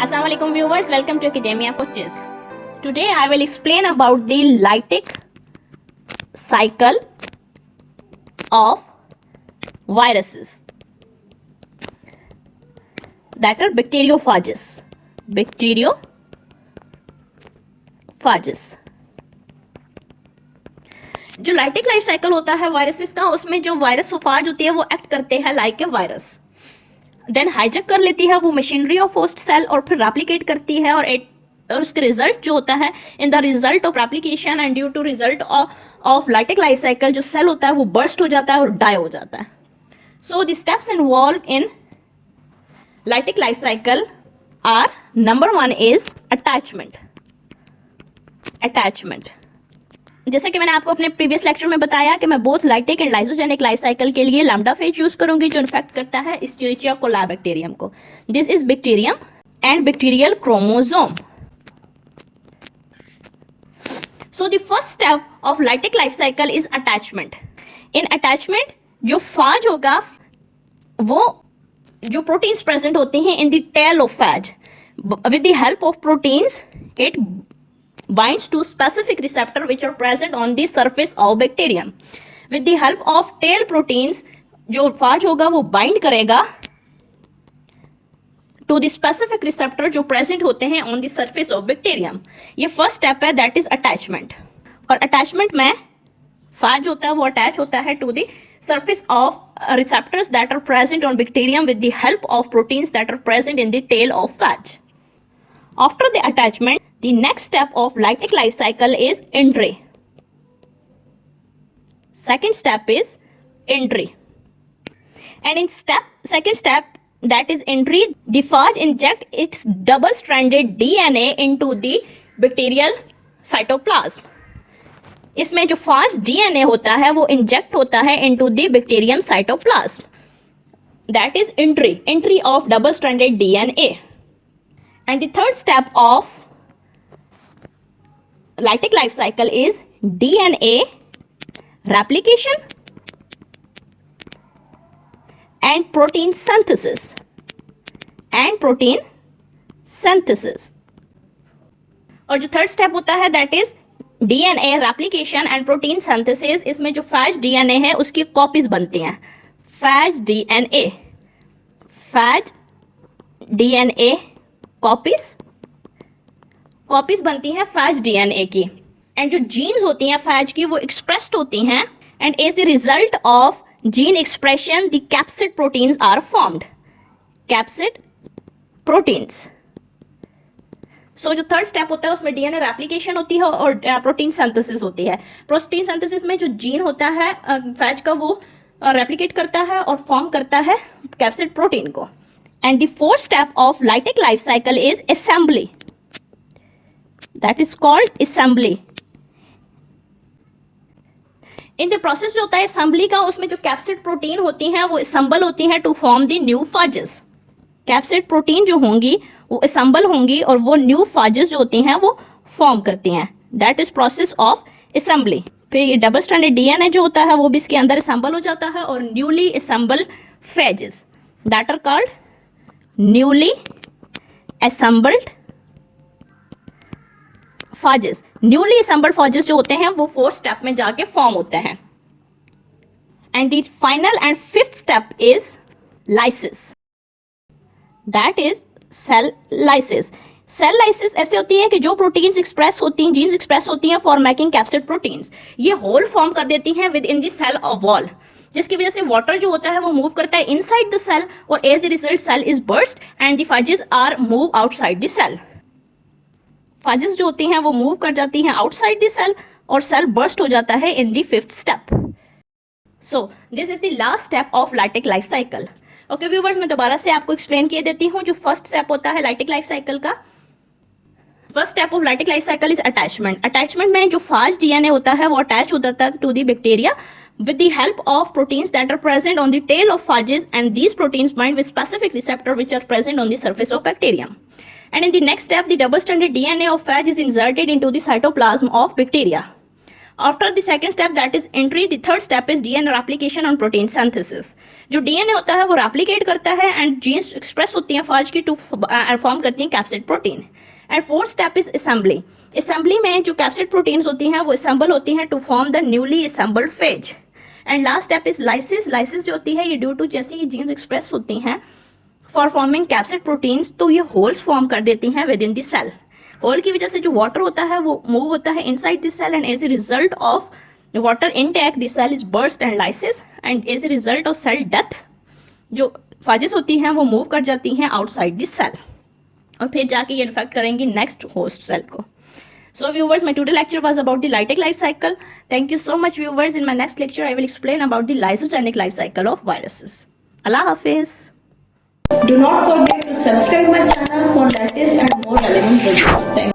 Assalamualaikum viewers, welcome to Academia Coaches. Today I will explain about the lytic cycle of viruses that are bacteriophages. जो lytic life cycle होता है viruses का, उसमें जो वायरसोफाज होती है वो एक्ट करते हैं like a virus, then hijack कर लेती है वो मशीनरी ऑफ होस्ट सेल और फिर रेप्लिकेट करती है और उसके रिजल्ट जो होता है in the result of replication and due to result of lytic life cycle जो सेल होता है वो बर्स्ट हो जाता है और डाई हो जाता है. So the steps involve in lytic life cycle are, number 1 is attachment. जैसे कि मैंने आपको अपने प्रीवियस लेक्चर में बताया कि मैं both lytic and lysogenic life cycle के लिए लैम्डा फेज यूज करूंगी जो इन्फेक्ट करता है एस्चेरिचिया कोलाई बैक्टीरियम को. This is bacterium and bacterial chromosome. So the first step of lytic life cycle is attachment. In attachment जो phage होगा वो जो प्रोटीन्स प्रेजेंट होते हैं in the tail of phage, with the help of proteins it binds to specific receptor which are present on the surface of bacterium. With the help of tail proteins, जो phage होगा वो bind करेगा to the specific receptor जो present होते हैं on the surface of bacterium. ये first step है, that is attachment. और attachment में फाज होता है वो attach होता है to the surface of receptors that are present on bacterium with the help of proteins that are present in the tail of phage. After the attachment, the next step of lytic life cycle is entry. Second step is entry. And in second step, that is entry, the phage inject its double-stranded DNA into the bacterial cytoplasm. इसमें जो phage DNA होता है वो inject होता है into the bacterium cytoplasm. That is entry of double-stranded DNA. And the third step of lytic life cycle is DNA replication and protein synthesis. और जो third step होता है that is DNA replication and protein synthesis. इसमें जो Faiz DNA है उसकी copies बनती हैं. फैज डीएनए कॉपीज बनती हैं फैज डीएनए की. एंड जो जीन्स होती हैं फैज की वो एक्सप्रेस्ड होती हैं and as the result of gene expression the capsid proteins are formed. Capsid proteins. So जो थर्ड स्टेप होता है उसमें डीएनए रेप्लिकेशन होती है और प्रोटीन सिंथेसिस होती है. प्रोटीन सिंथेसिस में जो जीन होता है फैज का वो रेप्लिकेट करता है और फॉर्म करता है कैप्सिड प्रोटीन को. And the fourth step of lytic life cycle is assembly. That is called assembly. In the process जो होता है assembly का, उसमें जो capsid protein होती हैं वो assemble होती हैं to form the new phages. Capsid protein जो होंगी वो assemble होंगी और वो new phages जो होती हैं वो form करती हैं. That is process of assembly. फिर ये double stranded DNA जो होता है वो भी इसके अंदर assemble हो जाता है और newly assembled phages that are called newly assembled phages. newly assembled phages जो होते हैं वो फोर्थ स्टेप में जाके फॉर्म होते हैं. And the final and fifth step is lysis. That is cell lysis. Cell lysis ऐसे होती है कि जो प्रोटीन्स एक्सप्रेस होती हैं, जीन्स एक्सप्रेस होती हैं फॉर मेकिंग कैप्सिड प्रोटीन्स, ये होल फॉर्म कर देती हैं within the cell of wall, जिसकी वजह से वाटर जो होता है वो मूव करता है इनसाइड द सेल और as the result cell is burst and the phages are move outside the cell. Phages जो होती हैं वो मूव कर जाती हैं आउटसाइड द सेल और सेल बर्स्ट हो जाता है in the fifth step. So this is the last step of lytic life cycle. Okay viewers, मैं दोबारा से आपको एक्सप्लेन किए देती हूँ. जो फर्स्ट स्टेप होता है लाइटिक लाइफ साइकिल का, first step of lytic life cycle is attachment. Attachment में जो फाज डीएनए होता है वो अटैच हो जाता है to the bacteria with the help of proteins that are present on the tail of phages, and these proteins bind with specific receptor which are present on the surface of bacterium. And in the next step, the double-stranded DNA of phage is inserted into the cytoplasm of bacteria. After the second step, that is entry, the third step is DNA replication on protein synthesis. जो DNA होता है वो replicate करता है and jeans express होती हैं फाज की to form करती हैं capsid protein. And fourth step is assembly. Assembly में जो कैप्सिड प्रोटीन्स होती हैं वो असेंबल होती हैं to form the newly assembled phage. And last step is lysis. Lysis जो होती है ये ड्यू टू जैसे ये जीन्स एक्सप्रेस होती हैं फॉर फॉर्मिंग कैप्सिड प्रोटीन्स, तो ये होल्स फॉर्म कर देती हैं within the cell. Hole की वजह से जो वाटर होता है वो मूव होता है inside the cell and as a result of water intake the cell is burst and lysis. And as a result of cell death जो फाजेस होती हैं वो मूव कर जाती हैं आउटसाइड द सेल और फिर जाके ये इन्फेक्ट करेंगी नेक्स्ट होस्ट सेल को. So viewers, my today lecture was about the Lytic life cycle. Thank you so much viewers. In my next lecture, I will explain about the lysogenic life cycle of viruses. Allah Hafiz. Do not forget to subscribe my channel for latest and more relevant videos. Thank you.